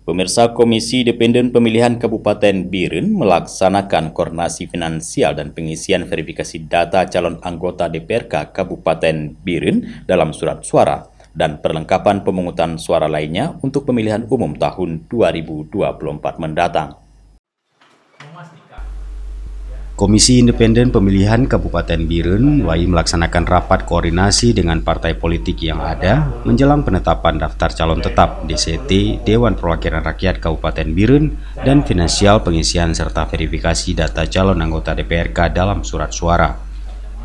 Pemirsa, Komisi Independen Pemilihan Kabupaten Biren melaksanakan koordinasi finansial dan pengisian verifikasi data calon anggota DPRK Kabupaten Biren dalam surat suara dan perlengkapan pemungutan suara lainnya untuk pemilihan umum tahun 2024 mendatang. Komisi Independen Pemilihan Kabupaten Biren mulai melaksanakan rapat koordinasi dengan partai politik yang ada menjelang penetapan daftar calon tetap DCT Dewan Perwakilan Rakyat Kabupaten Biren dan finansial pengisian serta verifikasi data calon anggota DPRK dalam surat suara.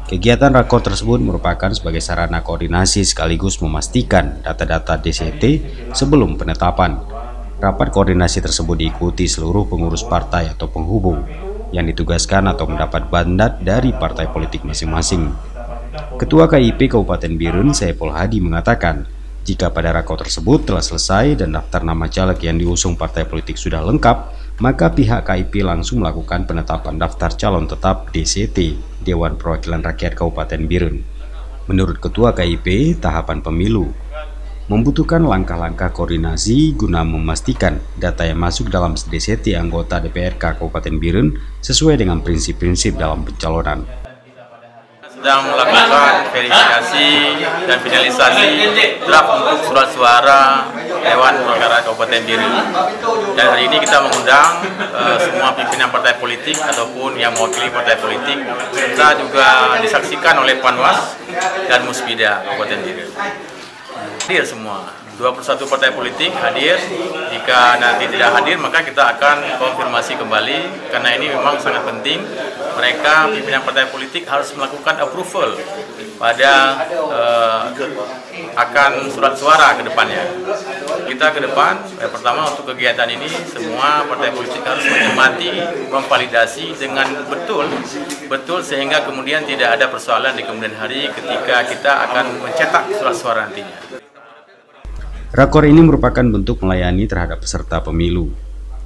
Kegiatan rakor tersebut merupakan sebagai sarana koordinasi sekaligus memastikan data-data DCT sebelum penetapan. Rapat koordinasi tersebut diikuti seluruh pengurus partai atau penghubung yang ditugaskan atau mendapat mandat dari partai politik masing-masing. Ketua KIP Kabupaten Biren, Saiful Hadi, mengatakan, jika pada rakor tersebut telah selesai dan daftar nama caleg yang diusung partai politik sudah lengkap, maka pihak KIP langsung melakukan penetapan daftar calon tetap DCT Dewan Perwakilan Rakyat Kabupaten Biren. Menurut Ketua KIP, tahapan pemilu membutuhkan langkah-langkah koordinasi guna memastikan data yang masuk dalam DCT anggota DPRK Kabupaten Biren sesuai dengan prinsip-prinsip dalam pencalonan. Sedang melakukan verifikasi dan finalisasi draft untuk surat suara Dewan Perwakilan Kabupaten Biren. Dan hari ini kita mengundang semua pimpinan partai politik ataupun yang mewakili partai politik, serta juga disaksikan oleh Panwas dan Musbida Kabupaten Biren. Hadir semua, 21 partai politik hadir. Jika nanti tidak hadir, maka kita akan konfirmasi kembali, karena ini memang sangat penting. Mereka, pimpinan partai politik, harus melakukan approval pada akan surat suara ke depannya. Kita ke depan, pertama untuk kegiatan ini, semua partai politik harus menikmati, memvalidasi dengan betul sehingga kemudian tidak ada persoalan di kemudian hari ketika kita akan mencetak surat suara nantinya. Rakor ini merupakan bentuk melayani terhadap peserta pemilu.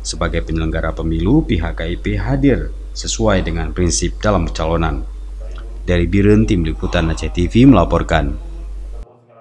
Sebagai penyelenggara pemilu, pihak KIP hadir sesuai dengan prinsip dalam pencalonan. Dari Biren, Tim Liputan Aceh TV melaporkan.